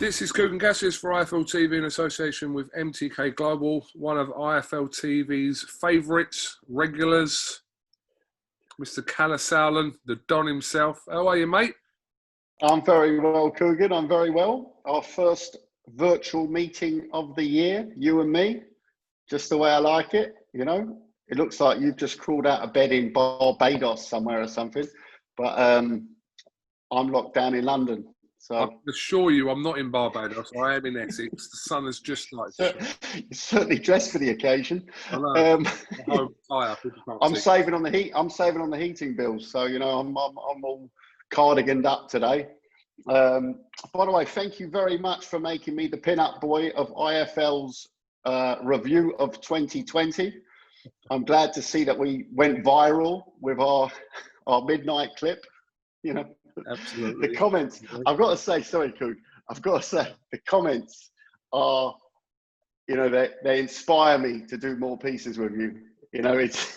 This is KUGAN CASSIUS for IFL TV in association with MTK Global, one of IFL TV's favourites, regulars, Mr. Kalle Sauerland, the Don himself. How are you, mate? I'm very well, KUGAN. I'm very well. Our first virtual meeting of the year, you and me, just the way I like it, you know. It looks like you've just crawled out of bed in Barbados somewhere or something, but I'm locked down in London. So I can assure you I'm not in Barbados. I am in Essex. The sun has just started. You're certainly dressed for the occasion. I know. I'm saving on the heat. I'm saving on the heating bills. So, you know, I'm all cardiganed up today. By the way, thank you very much for making me the pin-up boy of IFL's review of 2020. I'm glad to see that we went viral with our midnight clip, you know. Absolutely. The comments, I've got to say, sorry, Coog, I've got to say, the comments are, you know, they inspire me to do more pieces with you. You know, it's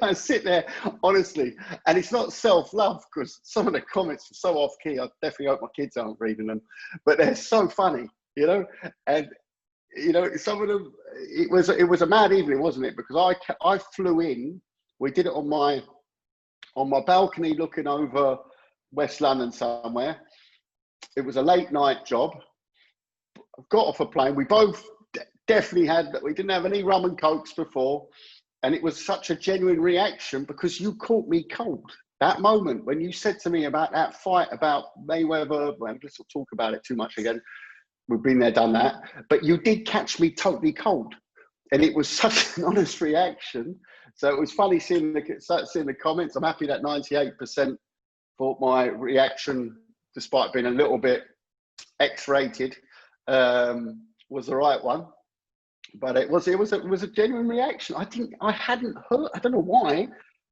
I sit there, honestly, and it's not self-love because some of the comments are so off-key. I definitely hope my kids aren't reading them, but they're so funny, you know, and, you know, some of them, it was a mad evening, wasn't it? Because I flew in, we did it on my balcony looking over West London somewhere. It was a late night job. Got off a plane. We both definitely we didn't have any rum and cokes before. And it was such a genuine reaction because you caught me cold. That moment when you said to me about that fight about Mayweather, well, let's not talk about it too much again. We've been there, done that. But you did catch me totally cold. And it was such an honest reaction. So it was funny seeing the comments. I'm happy that 98% thought my reaction, despite being a little bit X-rated, was the right one. But it was a genuine reaction. I hadn't heard. I don't know why.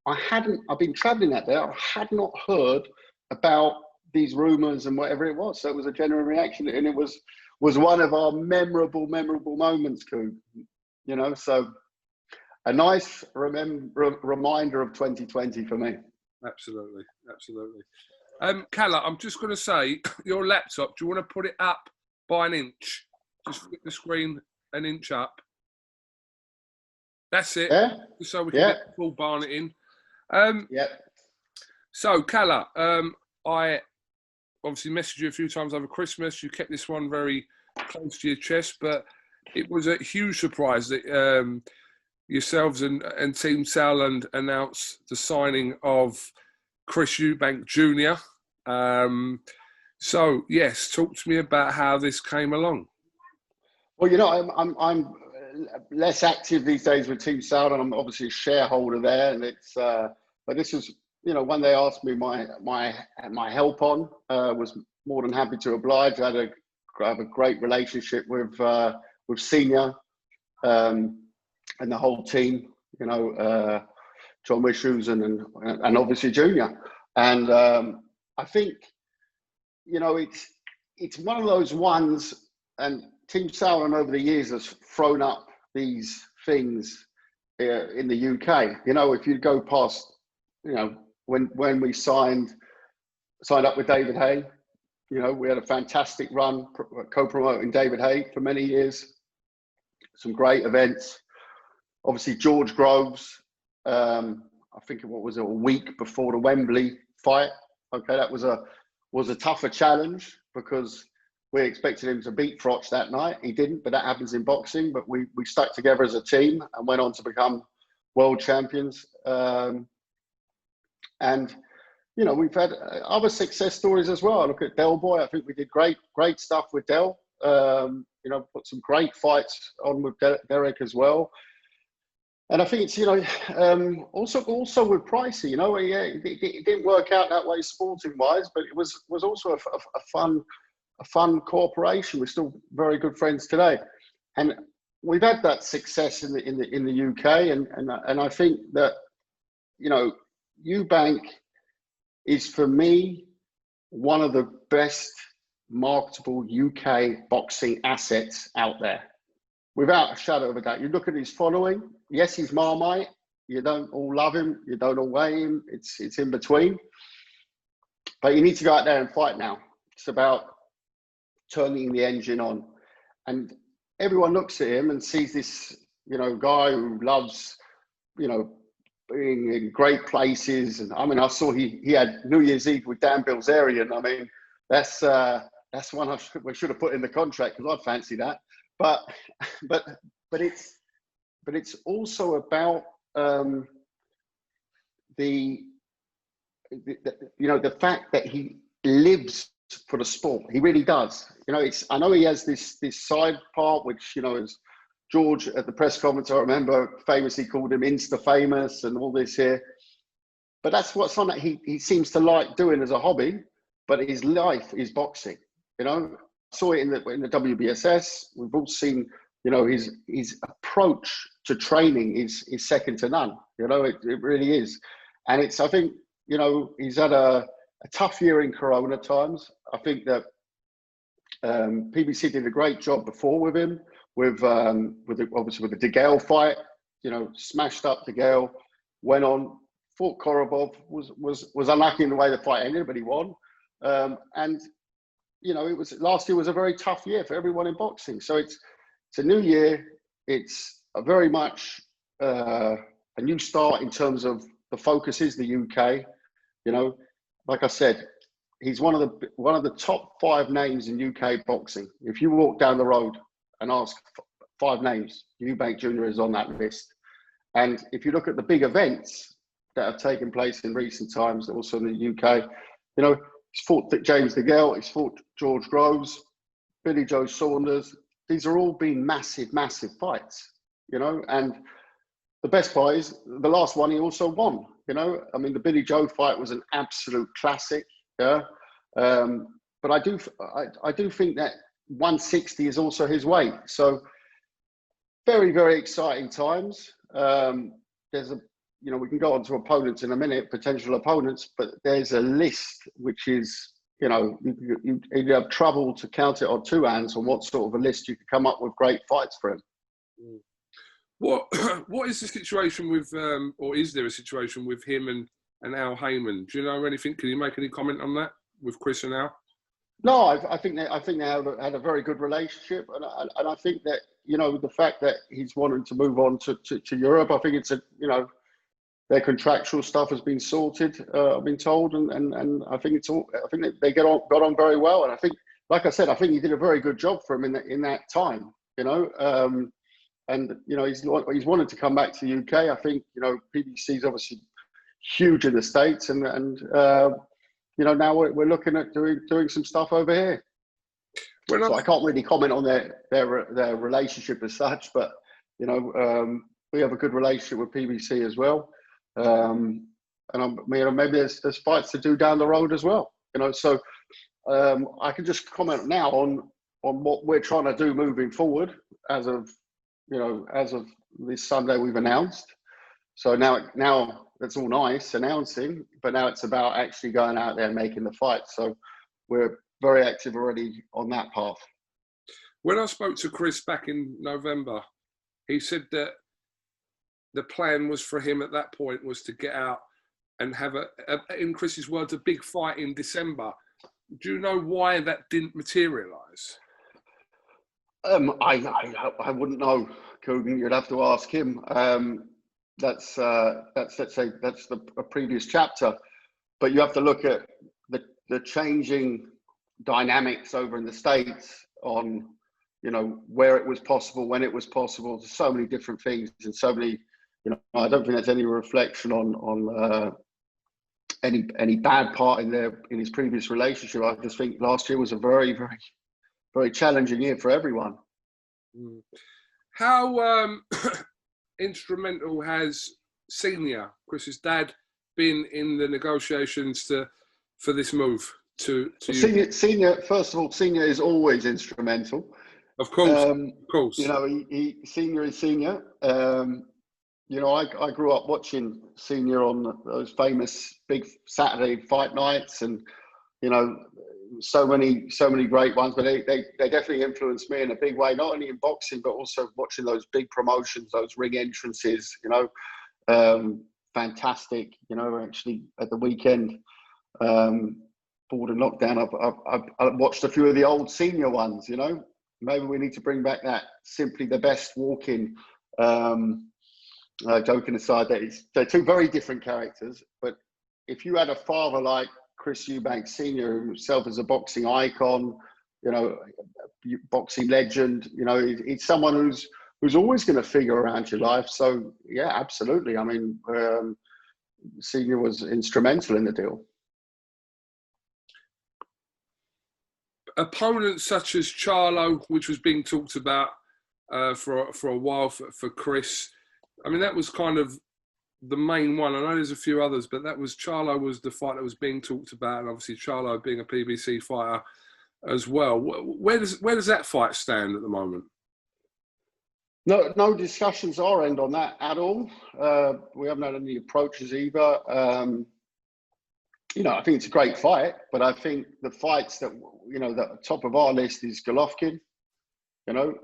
I've been traveling out there. I had not heard about these rumors and whatever it was. So it was a genuine reaction, and it was one of our memorable moments, Coog. You know, so a nice reminder of 2020 for me. Absolutely. Kalle, I'm just going to say, your laptop, do you want to put it up by an inch? Just flip the screen an inch up. That's it. Yeah. So we can get the full Barnet in. Yeah. So, Kalle, I obviously messaged you a few times over Christmas. You kept this one very close to your chest, but it was a huge surprise that yourselves and Team Sauerland announced the signing of Chris Eubank Jr. So yes, talk to me about how this came along. Well, you know, I'm less active these days with Team Sauerland. I'm obviously a shareholder there, and it's but this was, you know, when they asked me my help on, was more than happy to oblige. I have a great relationship with Senior and the whole team, you know, John Wishoes and obviously Junior. And I think, you know, it's one of those ones, and Team Sauerland over the years has thrown up these things in the UK. You know, if you go past, you know, when we signed up with David Hay, you know, we had a fantastic run co-promoting David Hay for many years. Some great events. Obviously, George Groves, I think what was it, a week before the Wembley fight. Okay, that was a tougher challenge because we expected him to beat Froch that night. He didn't, but that happens in boxing. But we stuck together as a team and went on to become world champions. And, you know, we've had other success stories as well. I look at Del Boy. I think we did great stuff with Del. You know, put some great fights on with Derek as well. And I think it's, you know, also with Pricey, you know, it didn't work out that way sporting wise, but it was also a fun cooperation. We're still very good friends today, and we've had that success in the UK, and I think that, you know, Eubank is for me one of the best marketable UK boxing assets out there. Without a shadow of a doubt. You look at his following. Yes, he's Marmite. You don't all love him. You don't all weigh him. It's in between. But you need to go out there and fight now. It's about turning the engine on. And everyone looks at him and sees this, you know, guy who loves, you know, being in great places. And I mean, I saw he had New Year's Eve with Dan Bilzerian. I mean, that's one we should have put in the contract, because I'd fancy that. But it's also about the fact that he lives for the sport. He really does. You know, I know he has this side part, which, you know, is George at the press conference, I remember, famously called him Insta famous and all this here. But that's something that he seems to like doing as a hobby. But his life is boxing. You know, I saw it in the WBSS. We've all seen, you know, his approach to training is second to none. You know, it really is. And I think, you know, he's had a tough year in Corona times. I think that PBC did a great job before with him, obviously with the De Gale fight. You know, smashed up De Gale, went on, fought Korobov, was unlucky in the way the fight ended, but he won. And you know, last year was a very tough year for everyone in boxing. So it's a new year. It's a very much a new start in terms of the focus is the UK. You know, like I said, he's one of the top 5 names in UK boxing. If you walk down the road and ask 5 names, Eubank Jr. is on that list. And if you look at the big events that have taken place in recent times, also in the UK, you know, he's fought James De Gale, he's fought George Groves, Billy Joe Saunders. These are all been massive, massive fights, you know. And the best part is the last one he also won. You know, I mean, the Billy Joe fight was an absolute classic. Yeah, but I do think that 160 is also his weight. So very, very exciting times. There's you know, we can go on to opponents in a minute, potential opponents, but there's a list which is, you know, you have trouble to count it on 2 hands on what sort of a list you could come up with great fights for him. What is the situation with, or is there a situation with him and Al Heyman? Do you know anything? Can you make any comment on that with Chris and Al? No, I think they had a very good relationship, and I think that, you know, the fact that he's wanting to move on to Europe, I think it's you know, their contractual stuff has been sorted. I've been told, and I think they got on very well, and I think, like I said, I think he did a very good job for him in that time. You know. And, you know, he's wanted to come back to the UK. I think, you know, PBC is obviously huge in the States, and you know, now we're looking at doing some stuff over here. So I can't really comment on their relationship as such, but, you know, we have a good relationship with PBC as well. And you know, maybe there's fights to do down the road as well. You know, so I can just comment now on what we're trying to do moving forward as of this Sunday we've announced. So now that's all nice announcing, but now it's about actually going out there and making the fight. So we're very active already on that path. When I spoke to Chris back in November, he said that the plan was for him at that point was to get out and have in Chris's words, a big fight in December. Do you know why that didn't materialise? I wouldn't know, KUGAN. You'd have to ask him. That's let's say that's a previous chapter, but you have to look at the changing dynamics over in the States on, you know, where it was possible, when it was possible. There's so many different things and so many, you know, I don't think there's any reflection on any bad part in his previous relationship. I just think last year was a very, very, very challenging year for everyone. How instrumental has Senior, Chris's dad, been in the negotiations for this move to Senior, first of all, Senior is always instrumental. Of course, of course. You know, Senior is Senior. You know, I grew up watching Senior on those famous big Saturday fight nights, and, you know, so many great ones, but they definitely influenced me in a big way, not only in boxing, but also watching those big promotions, those ring entrances, you know, fantastic, you know, actually at the weekend, bored in lockdown, I've watched a few of the old senior ones. You know, maybe we need to bring back that simply the best walking. Joking aside, they're two very different characters. But if you had a father like Chris Eubank Senior, himself as a boxing icon, you know, boxing legend, you know, it's someone who's always going to figure around your life. So yeah, absolutely. I mean, Senior was instrumental in the deal. Opponents such as Charlo, which was being talked about for a while for Chris. I mean, that was kind of the main one. I know there's a few others, but Charlo was the fight that was being talked about, and obviously Charlo being a PBC fighter as well. Where does that fight stand at the moment? No discussions our end on that at all. We haven't had any approaches either. You know, I think it's a great fight, but I think the fights that, you know, the top of our list is Golovkin. You know,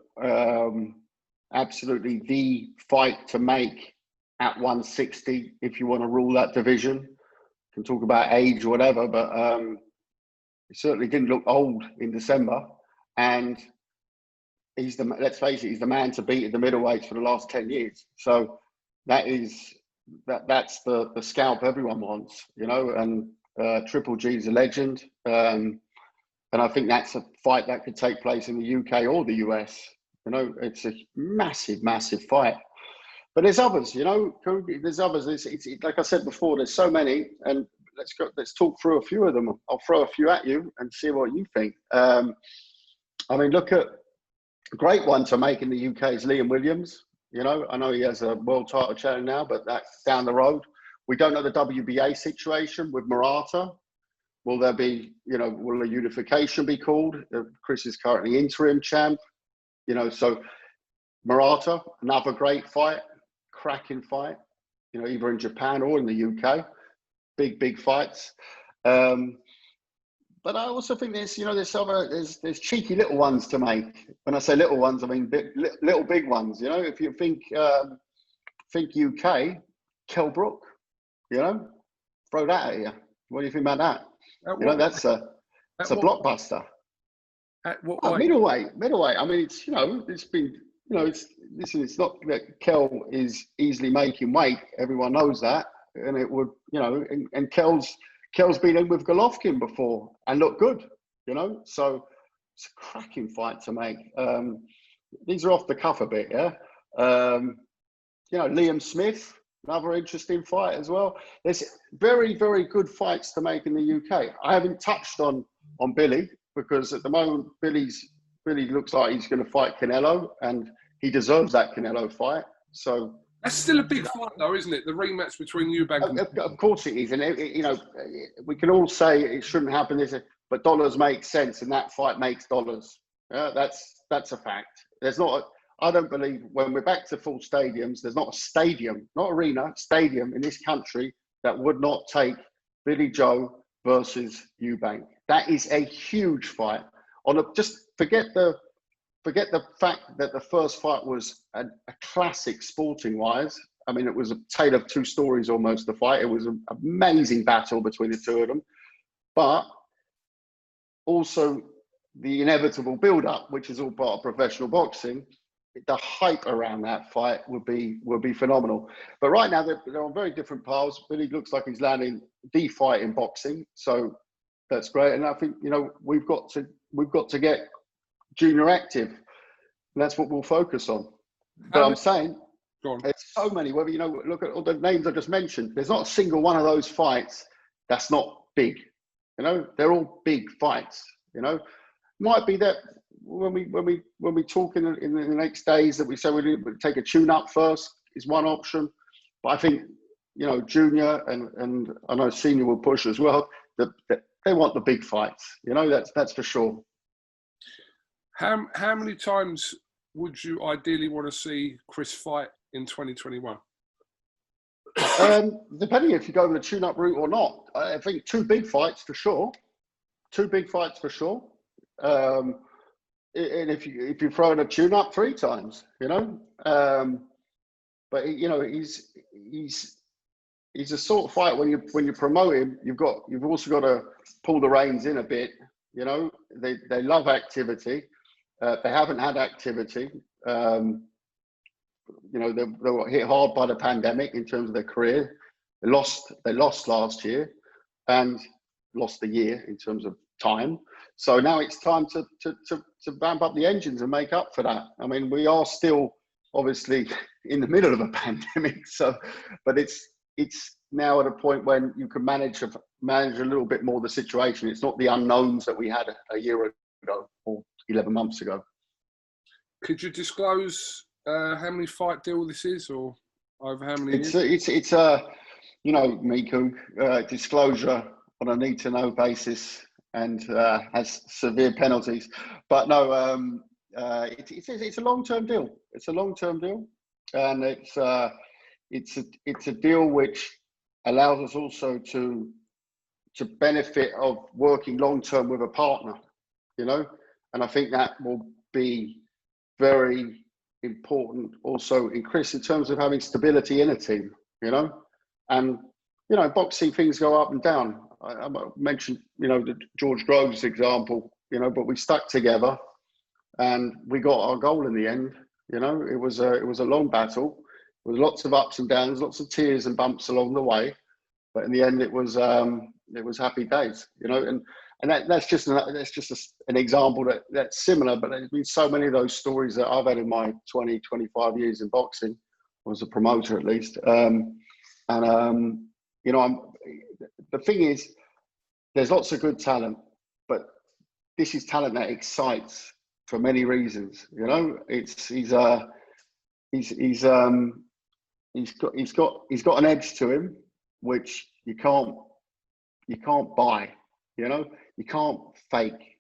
absolutely the fight to make at 160 if you want to rule that division. You can talk about age or whatever, but he certainly didn't look old in December, and let's face it, he's the man to beat at the middleweights for the last 10 years. So that's the scalp everyone wants, you know, and Triple G is a legend. And I think that's a fight that could take place in the UK or the US. You know, it's a massive, massive fight. But there's others, you know, there's others. It's like I said before, there's so many, and let's talk through a few of them. I'll throw a few at you and see what you think. I mean, look at a great one to make in the UK is Liam Williams. You know, I know he has a world title challenge now, but that's down the road. We don't know the WBA situation with Murata. Will there be, you know, will a unification be called? Chris is currently interim champ. You know, so Murata, another great fight, cracking fight, you know, either in Japan or in the UK. Big fights. But I also think there's, you know, there's cheeky little ones to make. When I say little ones, I mean little big ones. You know, if you think UK, Kell Brook, you know, throw that at you. What do you think about that? You know, that's a blockbuster. At what weight? Middleweight. I mean, it's, you know, it's been, you know, it's not that Kell is easily making weight. Everyone knows that, and it would, you know, and Kell's been in with Golovkin before and looked good, you know, so it's a cracking fight to make. These are off the cuff a bit, yeah. You know, Liam Smith, another interesting fight as well. There's very, very good fights to make in the UK. I haven't touched on Billy, because at the moment Billy looks like he's going to fight Canelo, and he deserves that Canelo fight. So that's still a big fight, though, isn't it? The rematch between Eubank and... Of course it is. And, you know, we can all say it shouldn't happen, but dollars make sense, and that fight makes dollars. That's a fact. I don't believe, when we're back to full stadiums, there's not a stadium, not arena, stadium in this country that would not take Billy Joe versus Eubank. That is a huge fight. Just forget the fact that the first fight was a classic sporting wise. I mean, it was a tale of two stories almost, the fight. It was an amazing battle between the two of them. But also the inevitable build-up, which is all part of professional boxing. The hype around that fight would be phenomenal. But right now, they're on very different paths. Billy looks like he's landing the fight in boxing. So that's great. And I think, you know, we've got to get Junior active, and that's what we'll focus on. But I'm saying there's so many, whether, you know, look at all the names I just mentioned, there's not a single one of those fights that's not big. You know, they're all big fights. You know, might be that when we talk in the next days that we say we take a tune up first is one option, but I think, you know, Junior and I know Senior will push as well. That they want the big fights. You know, that's for sure. How many times would you ideally want to see Chris fight in 2021? Depending if you go the tune-up route or not. I think two big fights for sure. And if you throw in a tune-up 3 times, you know. But you know, he's he's a sort of fighter when you promote him, you've also got to pull the reins in a bit. You know, they love activity. They haven't had activity. You know, they were hit hard by the pandemic in terms of their career. They lost last year and lost the year in terms of time. So now it's time to vamp up the engines and make up for that. I mean, we are still obviously in the middle of a pandemic. So, but it's now at a point when you can manage a little bit more the situation. It's not the unknowns that we had a year ago or 11 months ago. Could you disclose how many fight deal this is, or over how many years? It's a, you know, Miku, disclosure on a need to know basis and has severe penalties. But no, it's a long-term deal. It's a long-term deal, and it's a deal which allows us also to benefit of working long-term with a partner, you know, and I think that will be very important also in Chris in terms of having stability in a team, you know. And you know, boxing, things go up and down. I mentioned, you know, the George Groves example, you know, but we stuck together and we got our goal in the end. You know, it was a long battle with lots of ups and downs, lots of tears and bumps along the way, but in the end it was happy days, you know. And that's just an example that's similar, but there's been so many of those stories that I've had in my 20-25 years in boxing. I was a promoter at least, you know, the thing is, there's lots of good talent, but this is talent that excites for many reasons. You know, he's got an edge to him which you can't buy. You know, you can't fake.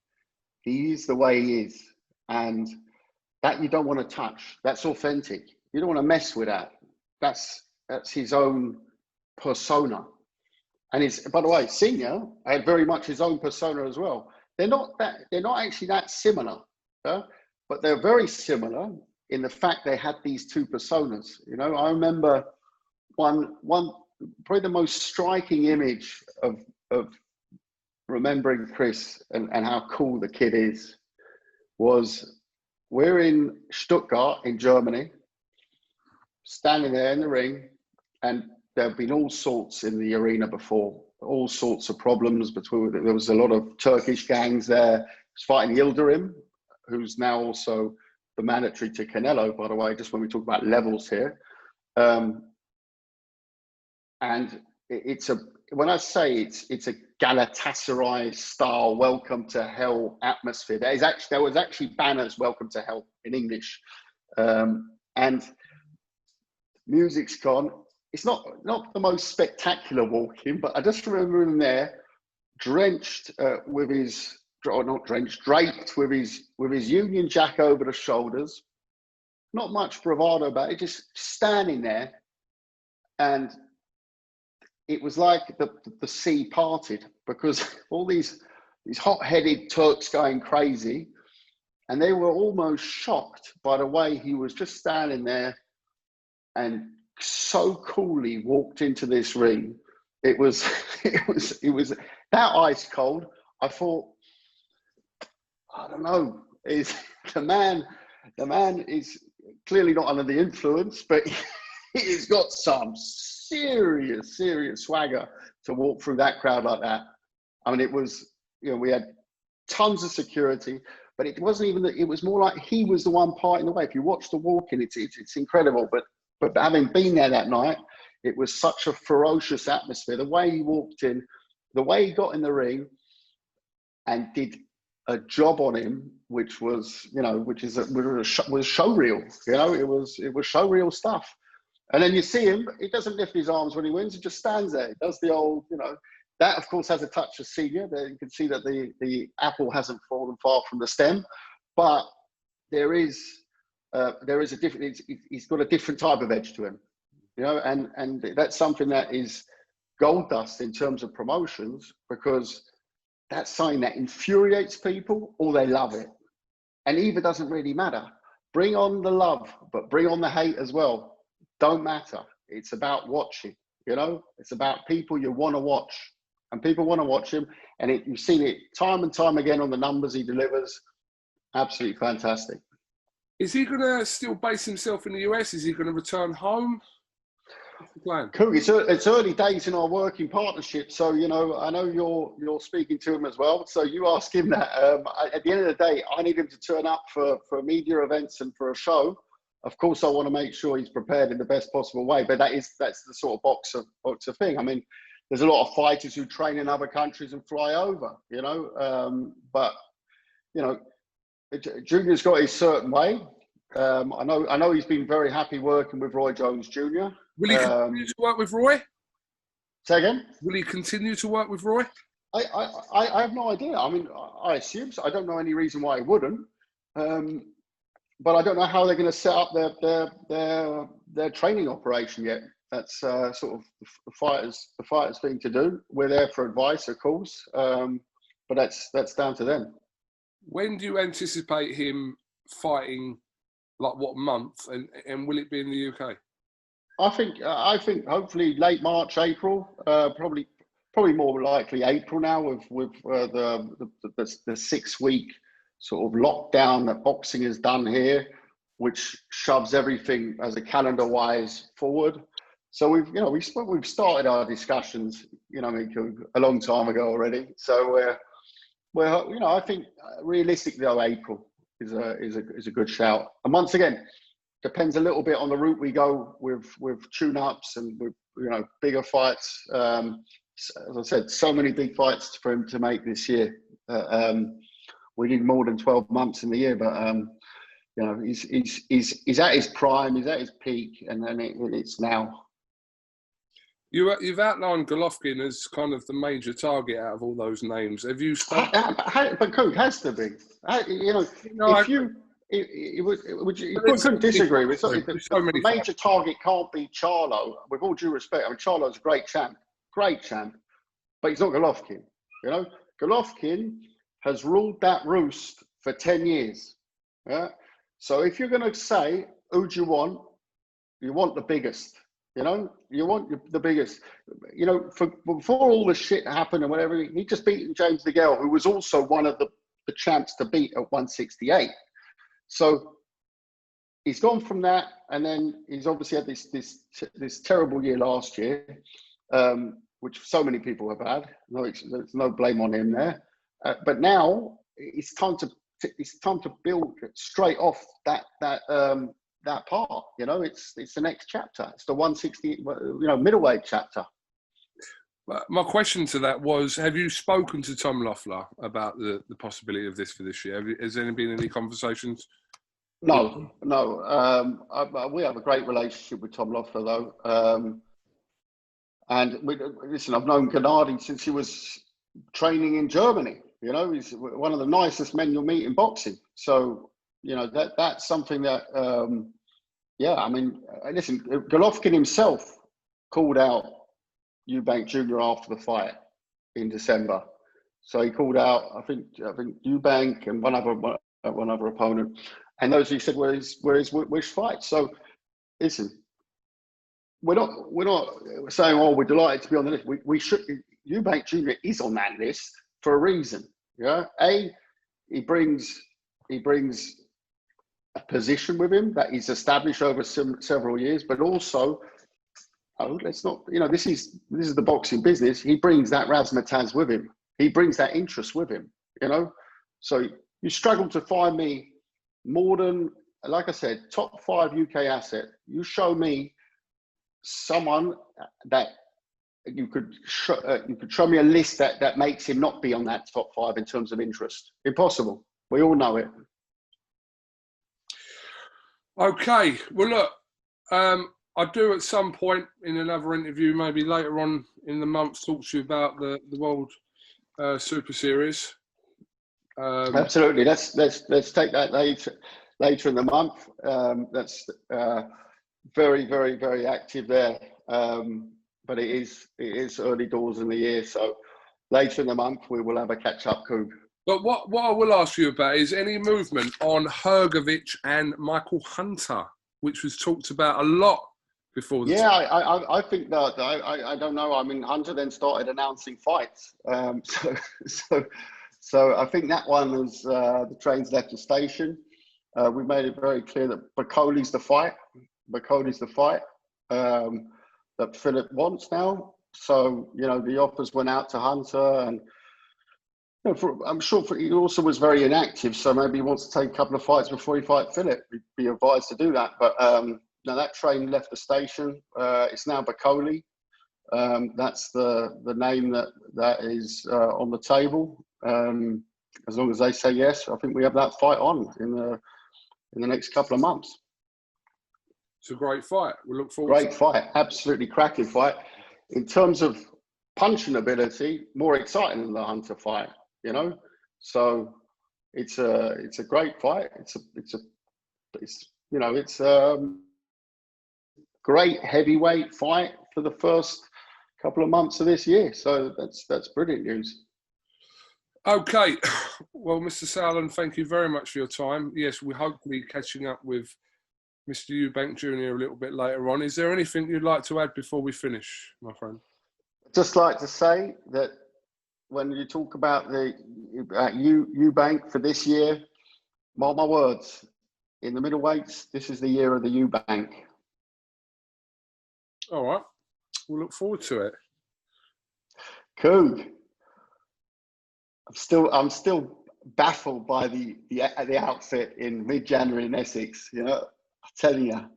He is the way he is, and that you don't want to touch. That's authentic. You don't want to mess with that. That's his own persona. And it's, by the way, Senior had very much his own persona as well. They're not actually that similar, but they're very similar in the fact they had these two personas. You know, I remember one probably the most striking image of remembering Chris and how cool the kid is was we're in Stuttgart in Germany, standing there in the ring, and there have been all sorts in the arena before, all sorts of problems there was a lot of Turkish gangs there. He was fighting Yildirim, who's now also the mandatory to Canelo, by the way, just when we talk about levels here. And when I say it's a Galatasaray style welcome to hell atmosphere. There was actually banners welcome to hell in English. And music's gone. It's not the most spectacular walking, but I just remember him there, draped with his Union Jack over the shoulders. Not much bravado about it, just standing there. And it was like the sea parted, because all these hot-headed Turks going crazy, and they were almost shocked by the way he was just standing there and so coolly walked into this ring. It was that ice cold. I thought, I don't know, the man is clearly not under the influence, but he's got some serious swagger to walk through that crowd like that. I mean, it was, you know, we had tons of security, but it wasn't even that. It was more like he was the one parting the way. If you watch the walking, it's incredible. But having been there that night, it was such a ferocious atmosphere. The way he walked in, the way he got in the ring, and did a job on him, which was, you know, was showreel. You know, it was showreel stuff. And then you see him, he doesn't lift his arms when he wins, he just stands there. He does the old, you know, that of course has a touch of Senior. There you can see that the apple hasn't fallen far from the stem, but there is a different, he's got a different type of edge to him, you know, and that's something that is gold dust in terms of promotions, because that's something that infuriates people or they love it. And either doesn't really matter. Bring on the love, but bring on the hate as well. Don't matter. It's about watching. You know, it's about people you want to watch, and people want to watch him. And you've seen it time and time again on the numbers he delivers. Absolutely fantastic. Is he going to still base himself in the US? Is he going to return home? What's the plan? Cool. It's early days in our working partnership, so you know I know you're speaking to him as well. So you ask him that. At the end of the day, I need him to turn up for media events and for a show. Of course, I want to make sure he's prepared in the best possible way. But that's the sort of boxer thing. I mean, there's a lot of fighters who train in other countries and fly over. You know, but you know, Junior's got his certain way. I know he's been very happy working with Roy Jones Jr. Will he continue to work with Roy? Say again? Will he continue to work with Roy? I have no idea. I mean, I assume so. I don't know any reason why he wouldn't. But I don't know how they're going to set up their training operation yet. That's sort of the fighters thing to do. We're there for advice, of course, but that's down to them. When do you anticipate him fighting? Like what month? And will it be in the UK? I think hopefully late March, April. Probably more likely April now with the 6 week sort of lockdown that boxing has done here, which shoves everything as a calendar wise forward. So we've started our discussions, a long time ago already. So we're I think realistically though April is a good shout. And once again, depends a little bit on the route we go with tune-ups and with bigger fights. As I said, so many big fights for him to make this year. We need more than 12 months in the year, but he's at his prime, he's at his peak, and then it's now. You've outlined Golovkin as kind of the major target out of all those names. Have you spoken? But Coke has to be. You couldn't disagree with something. The major target can't be Charlo. With all due respect, I mean Charlo's a great champ, but he's not Golovkin. Golovkin has ruled that roost for 10 years. Yeah. So if you're going to say who do you want the biggest. You want the biggest. Before all the shit happened and whatever, he just beat James DeGale, who was also one of the champs to beat at 168. So he's gone from that, and then he's obviously had this terrible year last year, which so many people have had. There's no blame on him there. But now it's time to build straight off that part. It's the next chapter. It's the 160 middleweight chapter. My question to that was, have you spoken to Tom Loeffler about the possibility of this for this year? Has there been any conversations? No. We have a great relationship with Tom Loeffler, though. And I've known Gennady since he was training in Germany. He's one of the nicest men you'll meet in boxing. So, that's something that, listen, Golovkin himself called out Eubank Jr. after the fight in December. So he called out, I think Eubank and one other opponent, and those he said were his wish fights. So listen, we're not saying, oh, we're delighted to be on the list. We should. Eubank Jr. is on that list for a reason. Yeah, he brings a position with him that he's established over several years, but also, let's not, this is the boxing business. He brings that razzmatazz with him. He brings that interest with him, So you struggle to find me more than, like I said, top 5 UK asset. You show me someone that you could show me a list that makes him not be on that top 5 in terms of interest. Impossible. We all know it. Okay. Well, look, I do at some point in another interview, maybe later on in the month, talk to you about the World Super Series. Absolutely. Let's take that later in the month. That's very, very, very active there. But it is early doors in the year, so later in the month we will have a catch-up, Coog. But what I will ask you about is any movement on Hrgović and Michael Hunter, which was talked about a lot before the Yeah, I think that I don't know. I mean, Hunter then started announcing fights. So I think that one was the train's left the station. We made it very clear that Bacoli's the fight. Bacoli's the fight that Philip wants now. So the offers went out to Hunter, and I'm sure he also was very inactive. So maybe he wants to take a couple of fights before he fight Philip. He'd be advised to do that, but. Now that train left the station. It's now Bacoli. That's the name that is on the table. As long as they say yes, I think we have that fight on in the next couple of months. It's a great fight. We look forward. Great fight, absolutely cracking fight. In terms of punching ability, more exciting than the Hunter fight. So it's a great fight. It's great heavyweight fight for the first couple of months of this year. So that's brilliant news. Okay. Well, Mr. Sauerland, thank you very much for your time. Yes, we're hopefully catching up with Mr. Eubank Jr. a little bit later on. Is there anything you'd like to add before we finish, my friend? Just like to say that when you talk about Eubank for this year, mark my words, in the middleweights, this is the year of the Eubank. All right. We'll look forward to it. Coog. I'm still baffled by the outfit in mid-January in Essex. I'm telling you,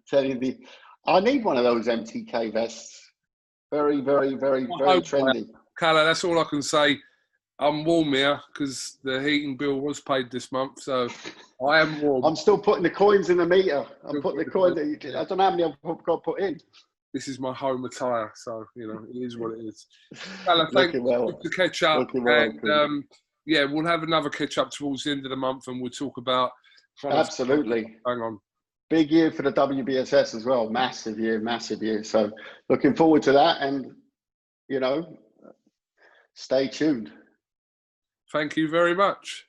I need one of those MTK vests. Very, very, very, very trendy. Kalle, that's all I can say. I'm warm here because the heating bill was paid this month, so I am warm. I'm still putting the coins in the meter. I'm putting the coins. I don't know how many I've got to put in. This is my home attire, so it is what it is. Kalle, thank you to catch up, yeah, we'll have another catch up towards the end of the month, and we'll talk about. Absolutely. Hang on. Big year for the WBSS as well. Massive year, massive year. So looking forward to that, and stay tuned. Thank you very much.